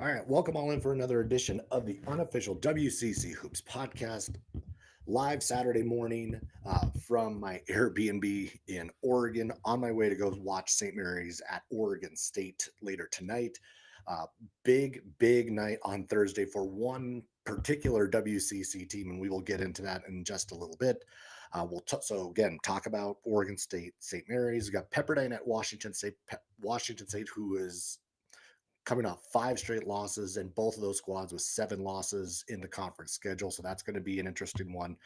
All right, welcome all in for another edition of the Unofficial WCC Hoops podcast, live Saturday morning from my Airbnb in Oregon, on my way to go watch Saint Mary's at Oregon State later tonight. Uh, big night on Thursday for one particular WCC team, and we will get into that in just a little bit. So again talk about Oregon State, St. Mary's. We got Pepperdine at Washington State. Washington State, who is coming off five straight losses, and both of those squads with seven losses in the conference schedule. So that's going to be an interesting one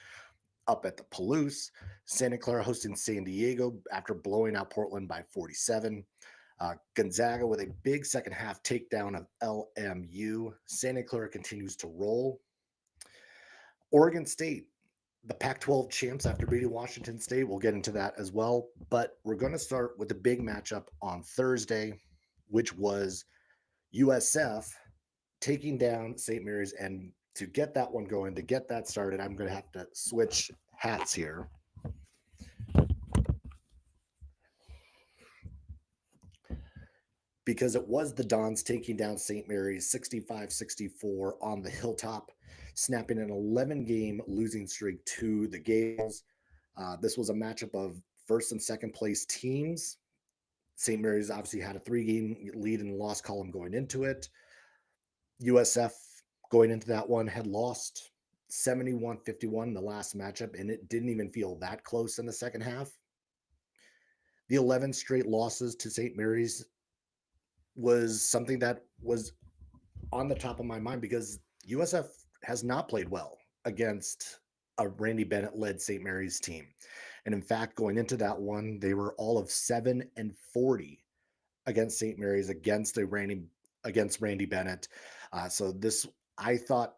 up at the Palouse. Santa Clara hosting San Diego after blowing out Portland by 47. Gonzaga with a big second half takedown of LMU. Santa Clara continues to roll. Oregon State, the Pac 12 champs after beating Washington State. We'll get into that as well. But we're going to start with the big matchup on Thursday, which was USF taking down St. Mary's. And to get that one going, to get that started, I'm going to have to switch hats here because it was the Dons taking down St. Mary's 65-64 on the Hilltop, snapping an 11-game losing streak to the Gaels. This was a matchup of first and second place teams. St. Mary's obviously had a 3-game lead in the loss column going into it. USF going into that one had lost 71-51 in the last matchup, and it didn't even feel that close in the second half. The 11 straight losses to St. Mary's was something that was on the top of my mind because USF has not played well against a Randy Bennett led St. Mary's team. And in fact, going into that one, they were all of 7-40 against St. Mary's against Randy Bennett. So this, I thought,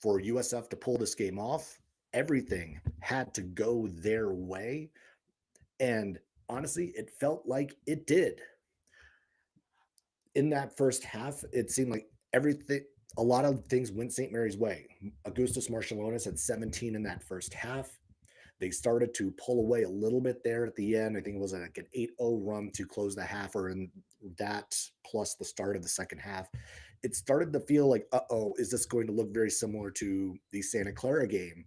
for USF to pull this game off, everything had to go their way, and honestly, it felt like it did. In that first half, it seemed like everything, a lot of things went St. Mary's way. Augustus Marciulionis had 17 in that first half. They started to pull away a little bit there at the end. I think it was like an 8-0 run to close the half, or in that plus the start of the second half. It started to feel like, is this going to look very similar to the Santa Clara game,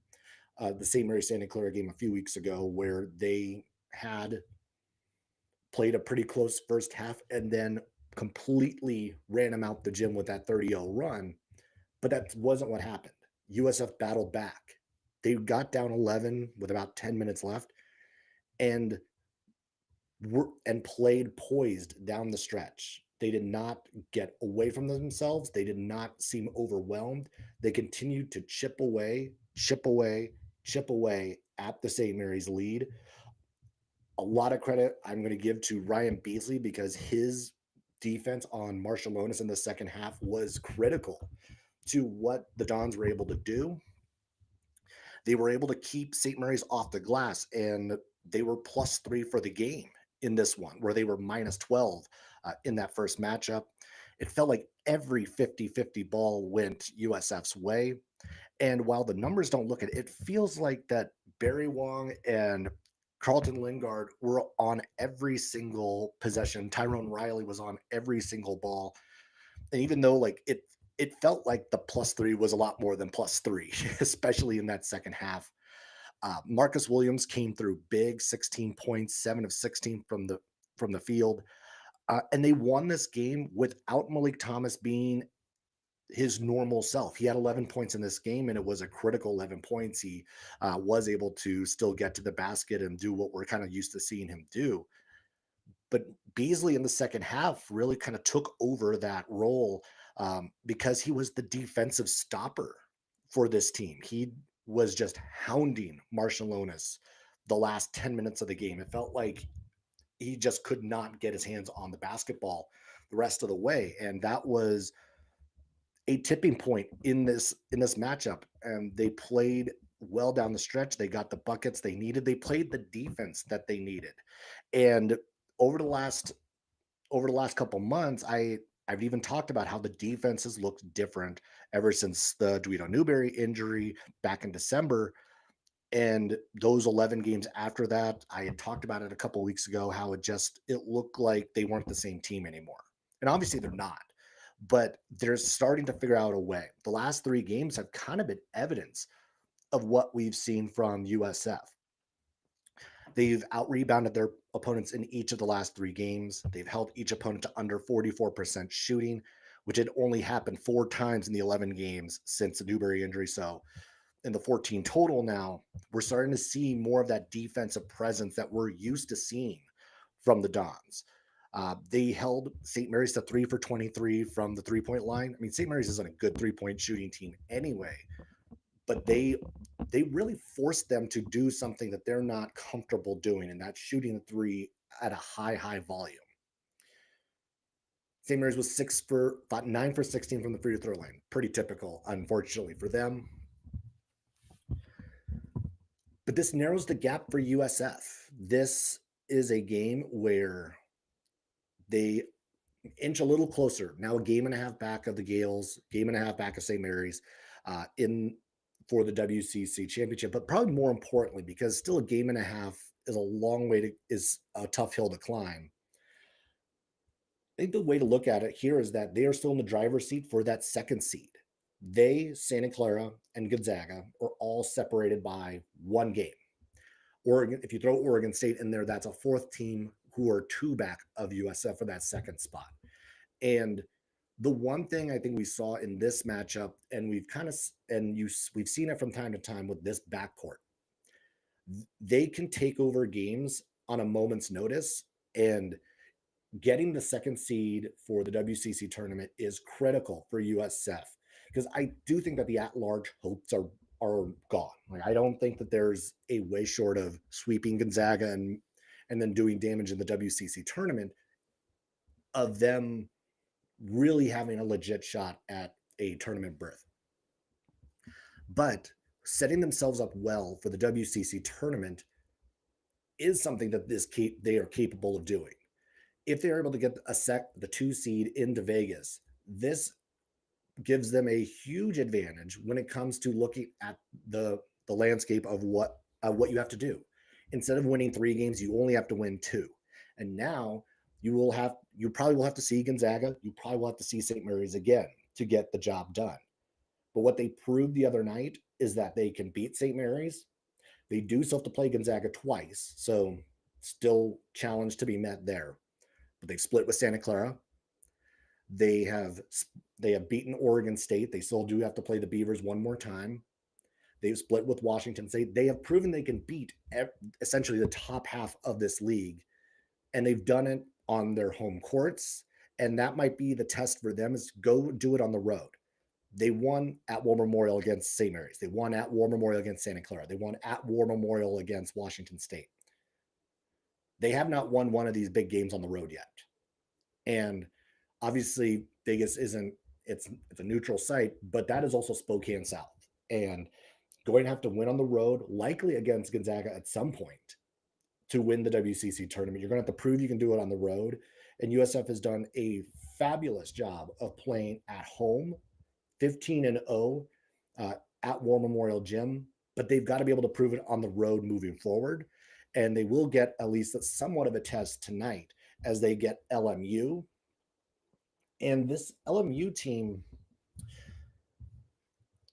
the St. Mary Santa Clara game a few weeks ago, where they had played a pretty close first half and then completely ran them out the gym with that 30-0 run. But that wasn't what happened. USF battled back. They got down 11 with about 10 minutes left and played poised down the stretch. They did not get away from themselves. They did not seem overwhelmed. They continued to chip away at the St. Mary's lead. A lot of credit I'm going to give to Ryan Beasley because his defense on Marciulionis in the second half was critical to what the Dons were able to do. They were able to keep St. Mary's off the glass, and they were +3 for the game in this one, where they were -12 in that first matchup. It felt like every 50-50 ball went USF's way. And while the numbers don't look at it, it feels like that Barry Wong and Carlton Lingard were on every single possession. Tyrone Riley was on every single ball. And even though it felt like the +3 was a lot more than +3, especially in that second half. Marcus Williams came through big, 16 points, 7 of 16 from the field, and they won this game without Malik Thomas being his normal self. He had 11 points in this game, and it was a critical 11 points. He was able to still get to the basket and do what we're kind of used to seeing him do. But Beasley in the second half really kind of took over that role because he was the defensive stopper for this team. He was just hounding Marciulionis the last 10 minutes of the game. It felt like he just could not get his hands on the basketball the rest of the way. And that was a tipping point in this matchup. And they played well down the stretch. They got the buckets they needed. They played the defense that they needed. And over the last couple months, I've even talked about how the defense has looked different ever since the Duito Newberry injury back in December. And those 11 games after that, I had talked about it a couple weeks ago, how it looked like they weren't the same team anymore. And obviously they're not. but they're starting to figure out a way. The last 3 games have kind of been evidence of what we've seen from USF. They've out rebounded their opponents in each of the last 3 games. They've held each opponent to under 44% shooting, which had only happened 4 times in the 11 games since the Newberry injury. So, in the 14 total now, we're starting to see more of that defensive presence that we're used to seeing from the Dons. They held St. Mary's to 3 for 23 from the 3-point line. I mean, St. Mary's isn't a good 3-point shooting team anyway, but they really forced them to do something that they're not comfortable doing, and that's shooting the three at a high volume. St. Mary's was 9 for 16 from the free throw line. Pretty typical, unfortunately, for them. But this narrows the gap for USF. This is a game where they inch a little closer. Now a game and a half back of the Gaels, game and a half back of St. Mary's in for the WCC championship. But probably more importantly, because still a game and a half is a long way to is a tough hill to climb. I think the way to look at it here is that they are still in the driver's seat for that second seed. They, Santa Clara, and Gonzaga are all separated by 1 game. Oregon, if you throw Oregon State in there, that's a fourth team who are 2 back of USF for that second spot. And the one thing I think we saw in this matchup, and we've seen it from time to time with this backcourt, they can take over games on a moment's notice, and getting the second seed for the WCC tournament is critical for USF because I do think that the at-large hopes are gone. Like I don't think that there's a way short of sweeping Gonzaga and then doing damage in the WCC tournament of them really having a legit shot at a tournament berth. But setting themselves up well for the WCC tournament is something that they are capable of doing. If they're able to get the 2 seed into Vegas, this gives them a huge advantage when it comes to looking at the landscape of what you have to do. Instead of winning 3 games, you only have to win 2. And now you probably will have to see Gonzaga, you probably will have to see St. Mary's again to get the job done. But what they proved the other night is that they can beat St. Mary's. They do still have to play Gonzaga twice, so still challenge to be met there. But they split with Santa Clara. They have beaten Oregon State. They still do have to play the Beavers one more time. They've split with Washington State. They have proven they can beat essentially the top half of this league, and they've done it on their home courts. And that might be the test for them is go do it on the road. They won at War Memorial against St. Mary's. They won at War Memorial against Santa Clara. They won at War Memorial against Washington State. They have not won one of these big games on the road yet. And obviously Vegas it's a neutral site, but that is also Spokane South. And going to have to win on the road, likely against Gonzaga at some point to win the WCC tournament. You're going to have to prove you can do it on the road. And USF has done a fabulous job of playing at home, 15-0 at War Memorial Gym, but they've got to be able to prove it on the road moving forward. And they will get at least somewhat of a test tonight as they get LMU. And this LMU team,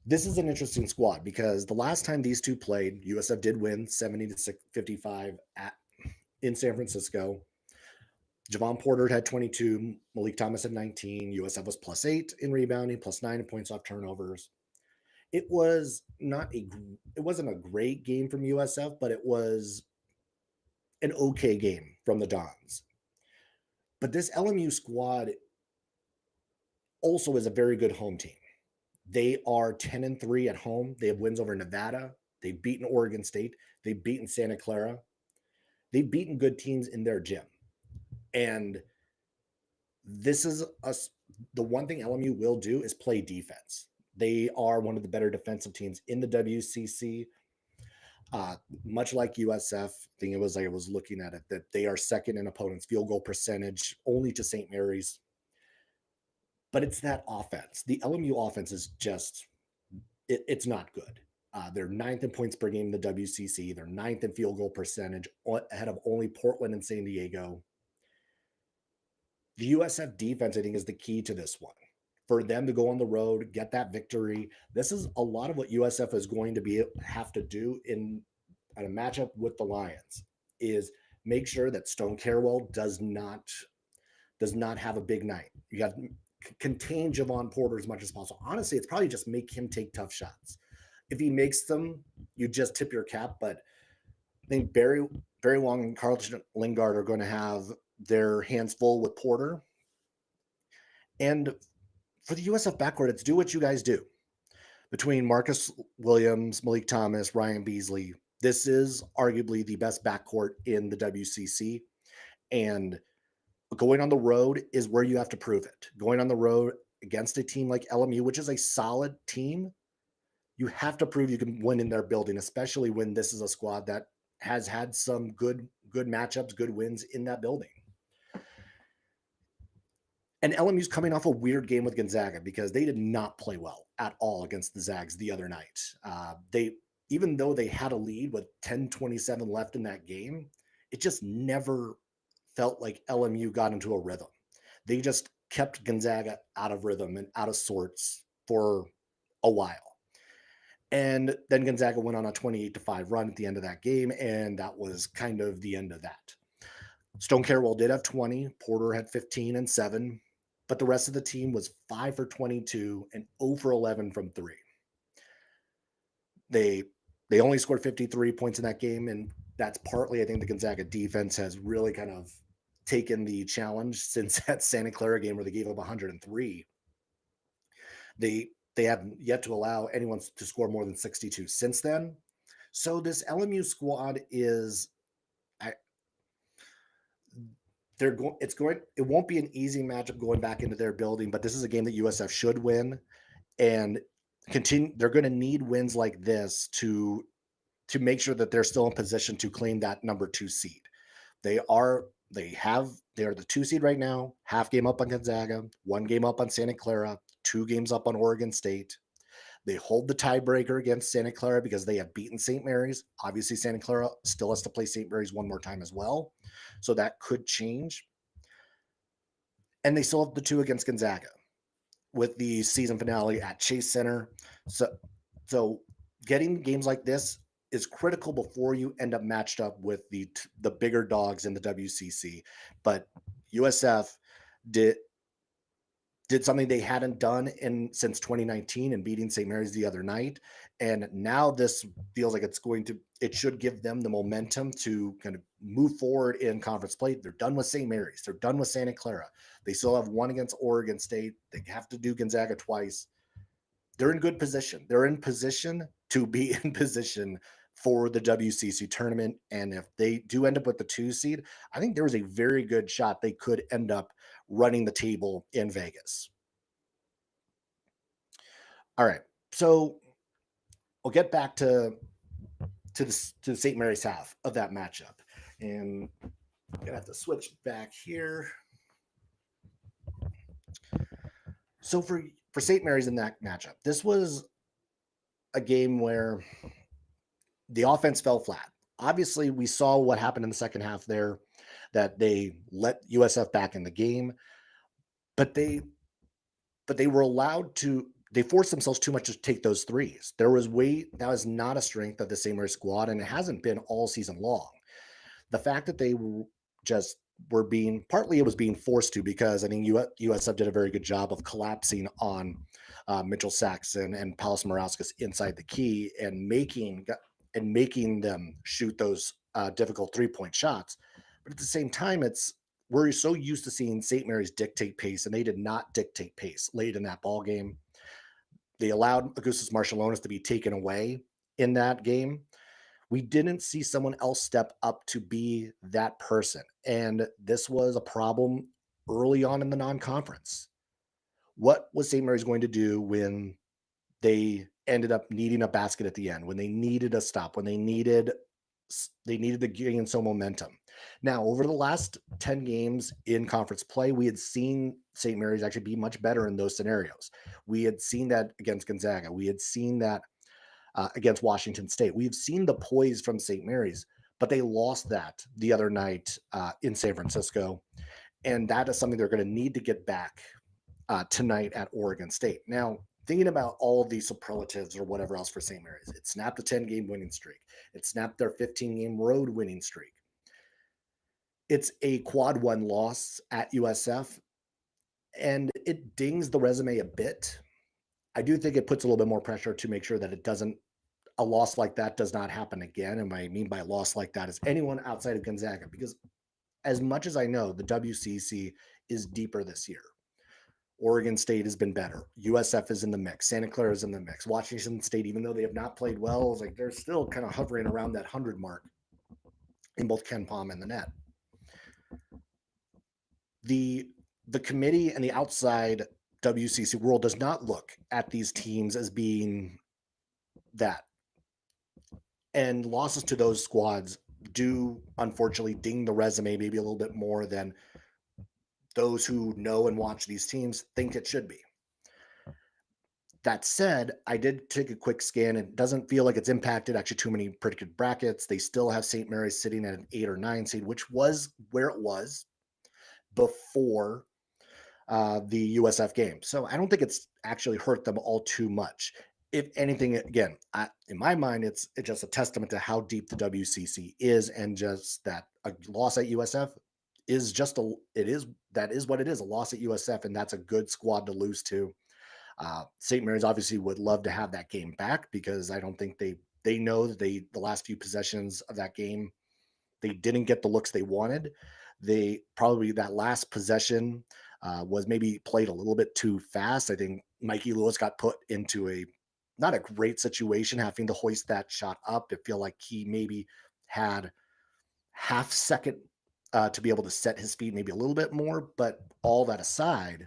this is an interesting squad because the last time these two played, USF did win 70-55 in San Francisco. Javon Porter had 22, Malik Thomas had 19. USF was +8 in rebounding, +9 in points off turnovers. It wasn't a great game from USF, but it was an okay game from the Dons. But this LMU squad also is a very good home team. They are 10-3 at home. They have wins over Nevada. They've beaten Oregon State. They've beaten Santa Clara. They've beaten good teams in their gym. And this is the one thing LMU will do is play defense. They are one of the better defensive teams in the WCC. Much like USF, I think I was looking at it, that they are second in opponents' field goal percentage, only to St. Mary's. But it's that offense. The LMU offense is just, it's not good. They're 9th in points per game in the WCC. They're 9th in field goal percentage, ahead of only Portland and San Diego. The USF defense, I think, is the key to this one. for them to go on the road, get that victory. This is a lot of what USF is going to have to do in a matchup with the Lions is make sure that Stone Carewell does not have a big night. You got to contain Javon Porter as much as possible. Honestly, it's probably just make him take tough shots. If he makes them, you just tip your cap. But I think Barry Long and Carlton Lingard are going to have their hands full with Porter. And for the USF backcourt, it's do what you guys do. Between Marcus Williams, Malik Thomas, Ryan Beasley, this is arguably the best backcourt in the WCC. And going on the road is where you have to prove it. Going on the road against a team like LMU, which is a solid team, you have to prove you can win in their building, especially when this is a squad that has had some good matchups, good wins in that building. And LMU's coming off a weird game with Gonzaga because they did not play well at all against the Zags the other night. Even though they had a lead with 10:27 left in that game, it just never felt like LMU got into a rhythm. They just kept Gonzaga out of rhythm and out of sorts for a while. And then Gonzaga went on a 28-5 run at the end of that game, and that was kind of the end of that. Stone Carewell did have 20. Porter had 15 and 7. But the rest of the team was 5 for 22 and 0 for 11 from 3. They only scored 53 points in that game, and that's partly, I think, the Gonzaga defense has really kind of taken the challenge since that Santa Clara game where they gave up 103. They haven't yet to allow anyone to score more than 62 since then. So this LMU squad is it won't be an easy matchup going back into their building, but this is a game that USF should win and continue. They're going to need wins like this to make sure that they're still in position to claim that number 2 seed. They are the 2 seed right now, half game up on Gonzaga, 1 game up on Santa Clara, 2 games up on Oregon State. They hold the tiebreaker against Santa Clara because they have beaten Saint Mary's. Obviously, Santa Clara still has to play Saint Mary's one more time as well. So that could change. And they still have the 2 against Gonzaga with the season finale at Chase Center. So getting games like this is critical before you end up matched up with the bigger dogs in the WCC. But USF did something they hadn't done since 2019 and beating St. Mary's the other night. And now this feels like it should give them the momentum to kind of move forward in conference play. They're done with St. Mary's. They're done with Santa Clara. They still have 1 against Oregon State. They have to do Gonzaga twice. They're in good position. They're in position to be in position for the WCC tournament. And if they do end up with the 2 seed, I think there was a very good shot they could end up running the table in Vegas. All right. So we'll get back to the St. Mary's half of that matchup. And I'm going to have to switch back here. So for St. Mary's in that matchup, this was a game where the offense fell flat. Obviously, we saw what happened in the second half there, that they let USF back in the game, but they were allowed to. They forced themselves too much to take those threes. That was not a strength of the St. Mary's squad, and it hasn't been all season long. The fact that they just were being forced to, because I think USF did a very good job of collapsing on Mitchell Saxon and Paulus Morauskas inside the key and making them shoot those difficult 3-point shots. But at the same time, we're so used to seeing St. Mary's dictate pace, and they did not dictate pace late in that ball game. They allowed Augustus Marshallonis to be taken away in that game. We didn't see someone else step up to be that person. And this was a problem early on in the non-conference. What was St. Mary's going to do when they ended up needing a basket at the end, when they needed a stop, when they needed to gain some momentum? Now, over the last 10 games in conference play, we had seen St. Mary's actually be much better in those scenarios. We had seen that against Gonzaga. We had seen that against Washington State. We've seen the poise from St. Mary's, but they lost that the other night in San Francisco. And that is something they're going to need to get back tonight at Oregon State. Now, thinking about all of these superlatives or whatever else for St. Mary's, it snapped a 10-game winning streak. It snapped their 15-game road winning streak. It's a quad one loss at USF, and it dings the resume a bit. I do think it puts a little bit more pressure to make sure that it doesn't a loss like that does not happen again. And what I mean by a loss like that is anyone outside of Gonzaga, because as much as I know, the WCC is deeper this year. Oregon State has been better. USF is in the mix. Santa Clara is in the mix. Washington State, even though they have not played well, is like they're still kind of hovering around that 100 mark in both Ken Palm and the net. The committee and the outside WCC world does not look at these teams as being that. And losses to those squads do unfortunately ding the resume maybe a little bit more than those who know and watch these teams think it should be. That said, I did take a quick scan. It doesn't feel like it's impacted actually too many predicted brackets. They still have St. Mary's sitting at an 8 or 9 seed, which was where it was before the USF game. So I don't think it's actually hurt them all too much. If anything, again, in my mind, it's just a testament to how deep the WCC is, and just that a loss at USF is just that is what it is, a loss at USF, and that's a good squad to lose to. St. Mary's obviously would love to have that game back, because I don't think they know that the last few possessions of that game they didn't get the looks they wanted. They probably that last possession was maybe played a little bit too fast. I think Mikey Lewis got put into a not a great situation having to hoist that shot up. I feel like he maybe had half second to be able to set his feet maybe a little bit more. But all that aside,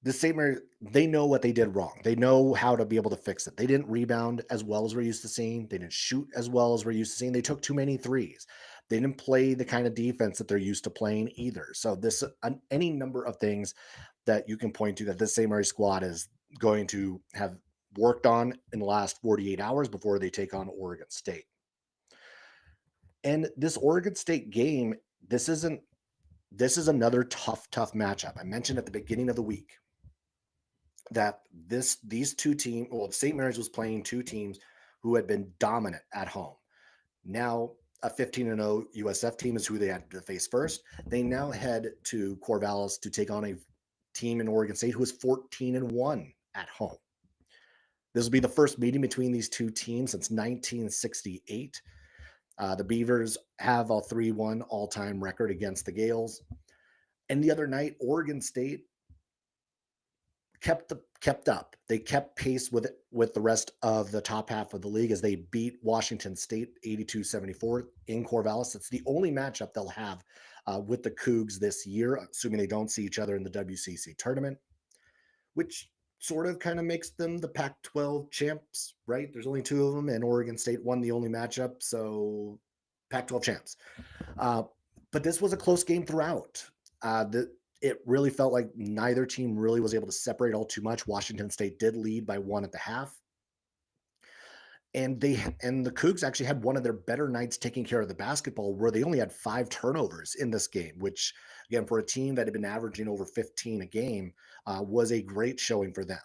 the Saint they know what they did wrong. They know how to be able to fix it. They didn't rebound as well as we're used to seeing. They didn't shoot as well as we're used to seeing. They took too many threes. They didn't play the kind of defense that they're used to playing either. So this any number of things that you can point to that this St. Mary squad is going to have worked on in the last 48 hours before they take on Oregon State. And this Oregon State game, this is another tough matchup. I mentioned at the beginning of the week that these two teams, well, St. Mary's was playing two teams who had been dominant at home. Now a 15-0 USF team is who they had to face first. They now head to Corvallis to take on a team in Oregon State who is 14-1 at home. This will be the first meeting between these two teams since 1968. The Beavers have a 3-1 all-time record against the Gaels. And the other night, Oregon State kept up. They kept pace with the rest of the top half of the league as they beat Washington State 82-74 in Corvallis. It's the only matchup they'll have with the Cougs this year, assuming they don't see each other in the WCC tournament, which sort of kind of makes them the Pac-12 champs, right? There's only two of them, and Oregon State won the only matchup, so Pac-12 champs. But this was a close game throughout. It really felt like neither team really was able to separate all too much. Washington State did lead by 1 at the half. And the Cougs actually had one of their better nights taking care of the basketball, where they only had 5 turnovers in this game, which again, for a team that had been averaging over 15 a game, was a great showing for them.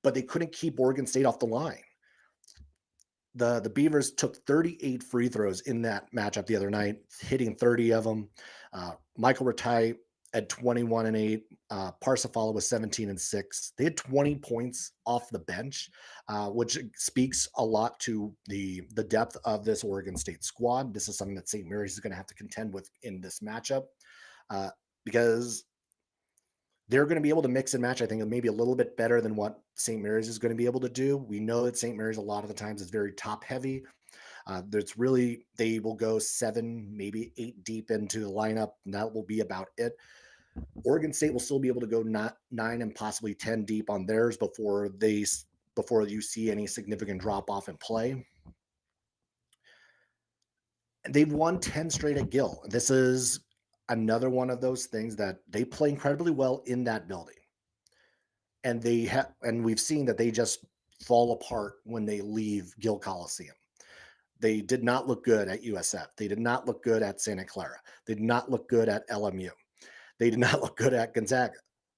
But they couldn't keep Oregon State off the line. The Beavers took 38 free throws in that matchup the other night, hitting 30 of them. Michael Ratai at 21-8. Parsifal was 17-6. They had 20 points off the bench, which speaks a lot to the depth of this Oregon State squad. This is something that St. Mary's is going to have to contend with in this matchup, because they're going to be able to mix and match, I think, maybe a little bit better than what St. Mary's is going to be able to do. We know that St. Mary's a lot of the times is very top heavy. There's really, they will go 7, maybe 8 deep into the lineup, and that will be about it. Oregon State will still be able to go 9 and possibly 10 deep on theirs before you see any significant drop off in play. They've won 10 straight at Gill. This is another one of those things that they play incredibly well in that building. And and we've seen that they just fall apart when they leave Gill Coliseum. They did not look good at USF. They did not look good at Santa Clara. They did not look good at LMU. They did not look good at Gonzaga,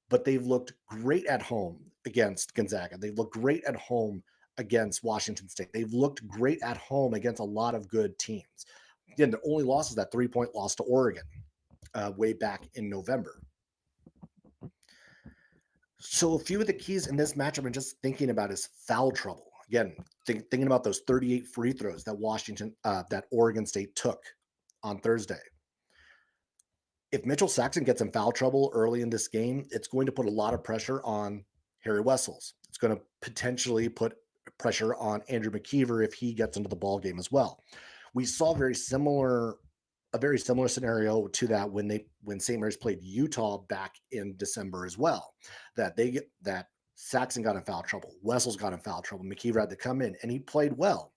but they've looked great at home against Gonzaga. They've looked great at home against Washington State. They've looked great at home against a lot of good teams. Again, the only loss is that 3-point loss to Oregon way back in November. So a few of the keys in this matchup I'm just thinking about is foul trouble. Again, thinking about those 38 free throws that that Oregon State took on Thursday. If Mitchell Saxon gets in foul trouble early in this game, it's going to put a lot of pressure on Harry Wessels. It's going to potentially put pressure on Andrew McKeever if he gets into the ball game as well. We saw a very similar scenario to that when St. Mary's played Utah back in December as well. That Saxon got in foul trouble, Wessels got in foul trouble, McKeever had to come in, and he played well.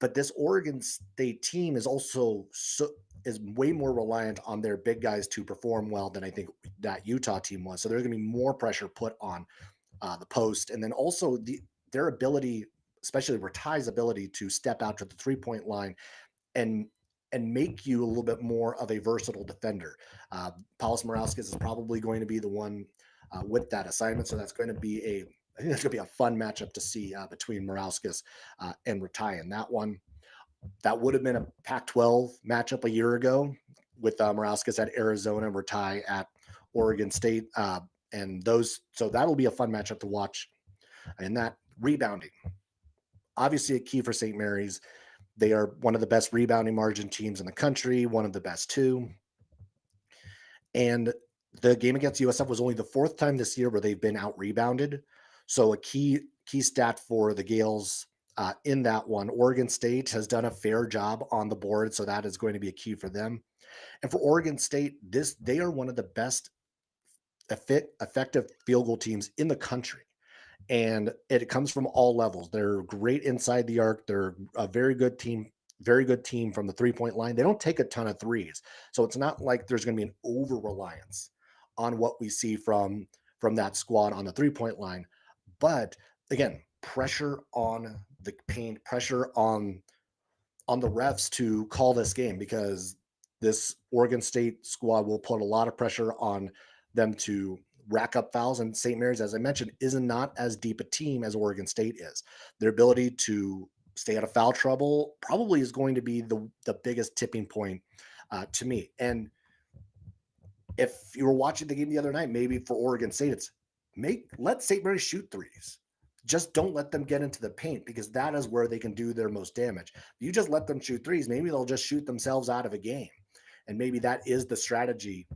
But this Oregon State team is way more reliant on their big guys to perform well than I think that Utah team was. So there's going to be more pressure put on the post, and then also their ability, especially Ratai's ability to step out to the 3-point line and make you a little bit more of a versatile defender. Paulos Morauskas is probably going to be the one with that assignment, so that's going to be I think that's going to be a fun matchup to see between Morauskas and Ratai in that one. That would have been a Pac-12 matchup a year ago with Morauskas at Arizona and Ratai at Oregon State, so that'll be a fun matchup to watch. And that rebounding, obviously a key for St. Mary's. They are one of the best rebounding margin teams in the country, one of the best too. And the game against USF was only the fourth time this year where they've been out rebounded. So a key stat for the Gaels in that one. Oregon State has done a fair job on the board, so that is going to be a key for them. And for Oregon State, they are one of the best effective field goal teams in the country. And it comes from all levels. They're great inside the arc. They're a very good team from the 3-point line. They don't take a ton of threes. So it's not like there's going to be an over reliance on what we see from that squad on the 3-point line. But again, pressure on the paint, pressure on the refs to call this game, because this Oregon State squad will put a lot of pressure on them to rack up fouls. And St. Mary's, as I mentioned, is not as deep a team as Oregon State is. Their ability to stay out of foul trouble probably is going to be the biggest tipping point to me. And if you were watching the game the other night, maybe for Oregon State, it's let St. Mary's shoot threes. Just don't let them get into the paint, because that is where they can do their most damage. If you just let them shoot threes, maybe they'll just shoot themselves out of a game. And maybe that is the strategy,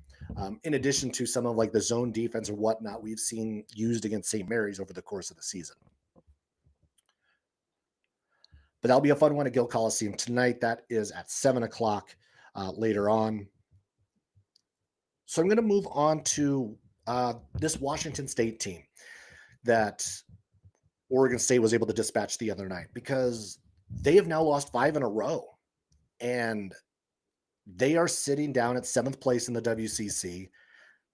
in addition to some of like the zone defense or whatnot we've seen used against St. Mary's over the course of the season. But that'll be a fun one at Gill Coliseum tonight. That is at 7 o'clock later on. So I'm going to move on to this Washington State team that Oregon State was able to dispatch the other night, because they have now lost 5 in a row. And they are sitting down at 7th place in the WCC.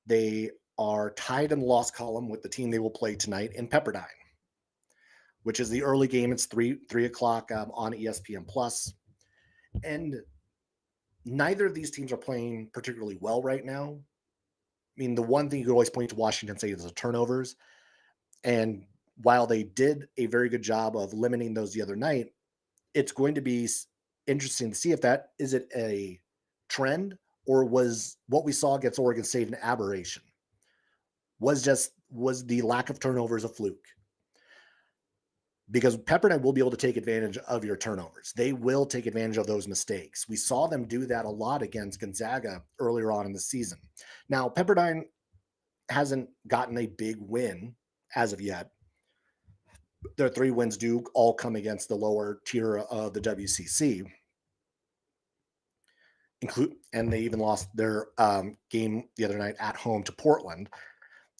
They are tied in the loss column with the team they will play tonight in Pepperdine, which is the early game. It's 3 o'clock on ESPN Plus. And neither of these teams are playing particularly well right now. I mean, the one thing you could always point to Washington State is the turnovers. And while they did a very good job of limiting those the other night, it's going to be interesting to see if is it a trend, or was what we saw against Oregon State an aberration? Was the lack of turnovers a fluke? Because Pepperdine will be able to take advantage of your turnovers. They will take advantage of those mistakes. We saw them do that a lot against Gonzaga earlier on in the season. Now, Pepperdine hasn't gotten a big win as of yet. Their 3 wins do all come against the lower tier of the WCC. And they even lost their game the other night at home to Portland.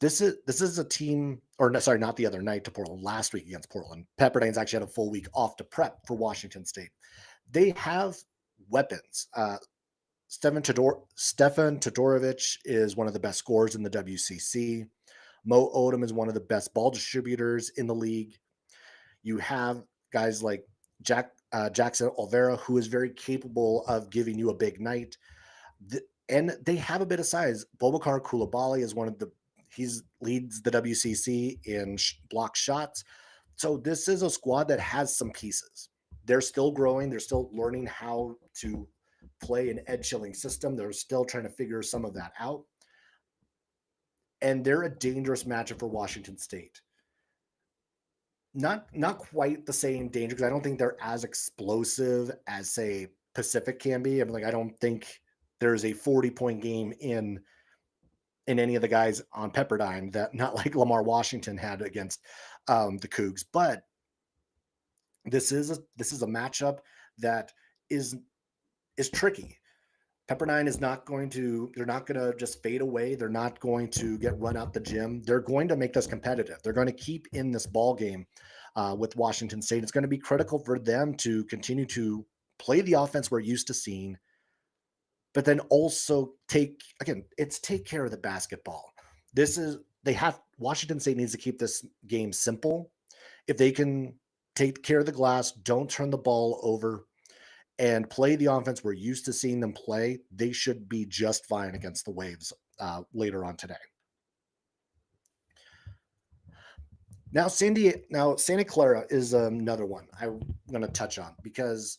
This is a team, or no, sorry, not the other night to Portland, last week against Portland. Pepperdine's actually had a full week off to prep for Washington State. They have weapons. Stefan Todorovic is one of the best scorers in the WCC. Mo Odom is one of the best ball distributors in the league. You have guys like Jackson Olvera, who is very capable of giving you a big night. and they have a bit of size. Bobakar Koulibaly is one of the he's leads the WCC in block shots. So this is a squad that has some pieces. They're still growing. They're still learning how to play an edge chilling system. They're still trying to figure some of that out. And they're a dangerous matchup for Washington State. Not quite the same danger because I don't think they're as explosive as say Pacific can be. I'm like I don't think there's a 40-point game in any of the guys on Pepperdine that not like Lamar Washington had against the Cougs, but this is a matchup that is is tricky. Pepperdine is not going to, they're not going to just fade away. They're not going to get run out the gym. They're going to make this competitive. They're going to keep in this ball game with Washington State. It's going to be critical for them to continue to play the offense we're used to seeing, but then also it's take care of the basketball. This is, Washington State needs to keep this game simple. If they can take care of the glass, don't turn the ball over, and play the offense we're used to seeing them play, they should be just fine against the Waves later on today. Now Santa Clara is another one I'm going to touch on because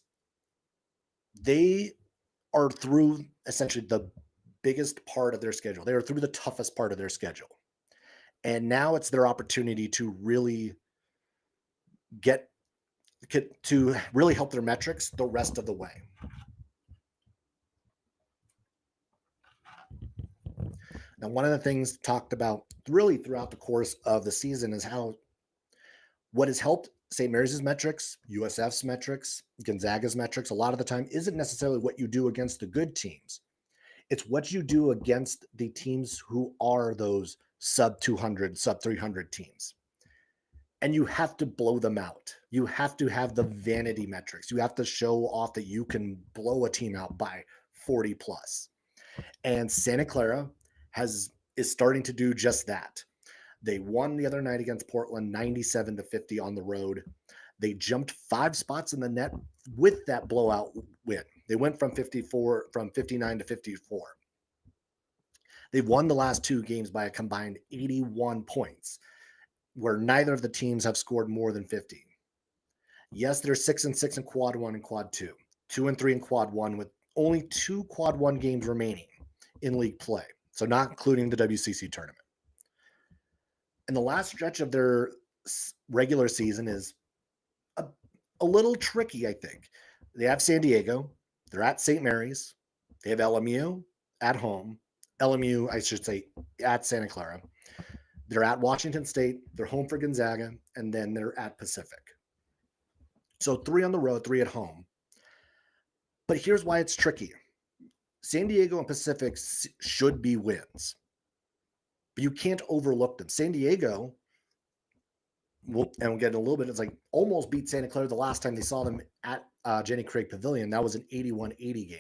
they are through essentially the biggest part of their schedule. They are through the toughest part of their schedule. And now it's their opportunity to really get to really help their metrics the rest of the way. Now, one of the things talked about really throughout the course of the season is how what has helped St. Mary's metrics, USF's metrics, Gonzaga's metrics, a lot of the time isn't necessarily what you do against the good teams. It's what you do against the teams who are those sub 200, sub 300 teams. And you have to blow them out. You have to have the vanity metrics. You have to show off that you can blow a team out by 40 plus. And Santa Clara is starting to do just that. They won the other night against Portland 97-50 on the road. They jumped 5 spots in the net with that blowout win. They went from 59 to 54. They've won the last 2 games by a combined 81 points, where neither of the teams have scored more than 50. Yes, they're 6-6 in quad 1 and quad 2, 2-3 in quad 1 with only 2 quad 1 games remaining in league play. So not including the WCC tournament. And the last stretch of their regular season is a little tricky, I think. They have San Diego. They're at Saint Mary's. They have LMU at home. LMU, I should say, at Santa Clara. They're at Washington State. They're home for Gonzaga. And then they're at Pacific. So 3 on the road, 3 at home. But here's why it's tricky. San Diego and Pacific should be wins, but you can't overlook them. San Diego, and we'll get a little bit, it's like almost beat Santa Clara the last time they saw them at Jenny Craig Pavilion. That was an 81-80 game.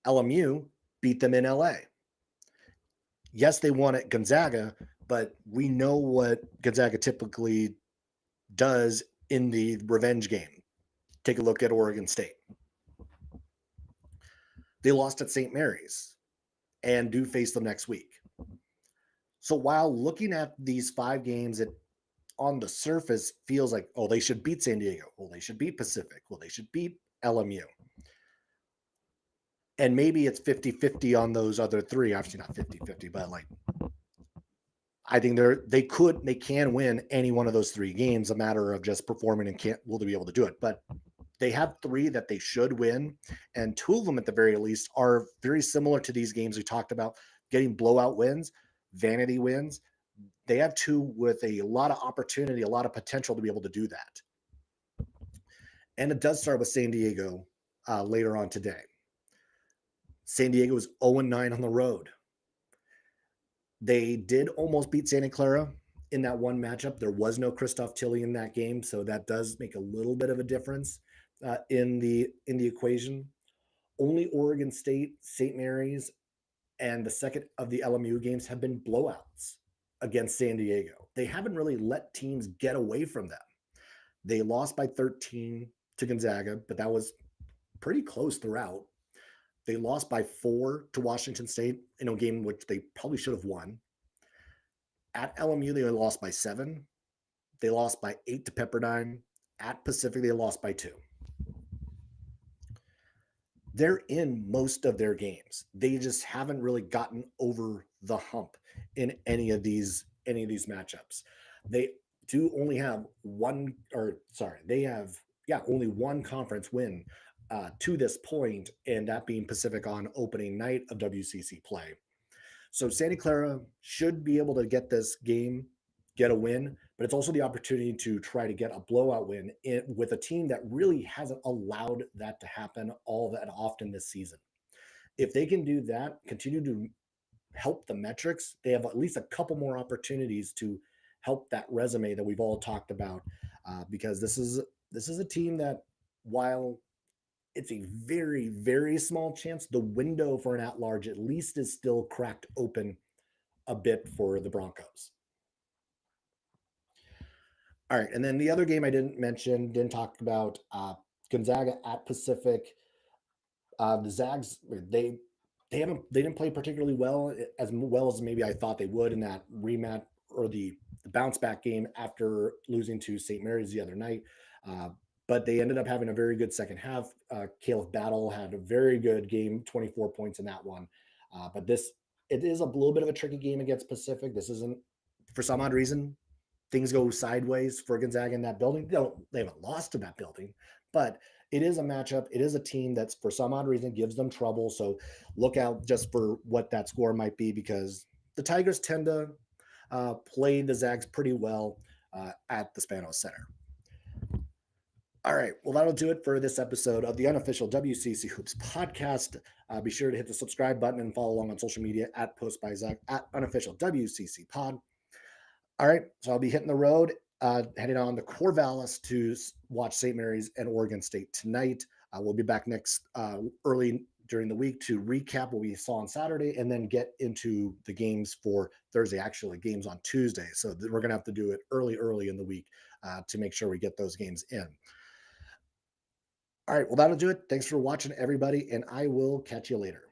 LMU beat them in LA. Yes, they won at Gonzaga, but we know what Gonzaga typically does in the revenge game. Take a look at Oregon State. They lost at St. Mary's and do face them next week. So while looking at these 5 games, it on the surface feels like, oh, they should beat San Diego. Well, they should beat Pacific. Well, they should beat LMU. And maybe it's 50-50 on those other 3. Obviously not 50-50, but like I think they can win any one of those 3 games, a matter of just performing and will they be able to do it. But they have 3 that they should win, and 2 of them at the very least are very similar to these games we talked about, getting blowout wins, vanity wins. They have 2 with a lot of opportunity, a lot of potential to be able to do that. And it does start with San Diego later on today. San Diego is 0-9 on the road. They did almost beat Santa Clara in that one matchup. There was no Christoph Tilley in that game, so that does make a little bit of a difference in the equation. Only Oregon State, St. Mary's, and the second of the LMU games have been blowouts against San Diego. They haven't really let teams get away from them. They lost by 13 to Gonzaga, but that was pretty close throughout. They lost by 4 to Washington State in a game which they probably should have won. At LMU, they lost by 7. They lost by 8 to Pepperdine. At Pacific, they lost by 2. They're in most of their games. They just haven't really gotten over the hump in any of these matchups. They do only have one, or sorry, they have only one conference win to this point, and that being Pacific on opening night of WCC play. So Santa Clara should be able to get this game, get a win, but it's also the opportunity to try to get a blowout win with a team that really hasn't allowed that to happen all that often this season. If they can do that, continue to help the metrics, they have at least a couple more opportunities to help that resume that we've all talked about. Because this is a team that, while it's a very, very small chance, the window for an at-large at least is still cracked open a bit for the Broncos. All right, and then the other game I didn't mention, didn't talk about, Gonzaga at Pacific. The Zags, they didn't play particularly well as maybe I thought they would in that rematch, or the bounce back game after losing to Saint Mary's the other night. Uh, but they ended up having a very good second half. Caleb Battle had a very good game, 24 points in that one. But it is a little bit of a tricky game against Pacific. This isn't, for some odd reason, things go sideways for Gonzaga in that building. They haven't lost to that building, but it is a matchup. It is a team that's, for some odd reason, gives them trouble. So look out just for what that score might be, because the Tigers tend to play the Zags pretty well at the Spanos Center. All right. Well, that'll do it for this episode of the Unofficial WCC Hoops podcast. Be sure to hit the subscribe button and follow along on social media at Post by Zach, at Unofficial WCC Pod. All right, so I'll be hitting the road, heading on to Corvallis to watch St. Mary's and Oregon State tonight. We'll be back next early during the week to recap what we saw on Saturday, and then get into the games for Thursday. Actually, games on Tuesday, so we're going to have to do it early in the week to make sure we get those games in. All right, well, that'll do it. Thanks for watching, everybody, and I will catch you later.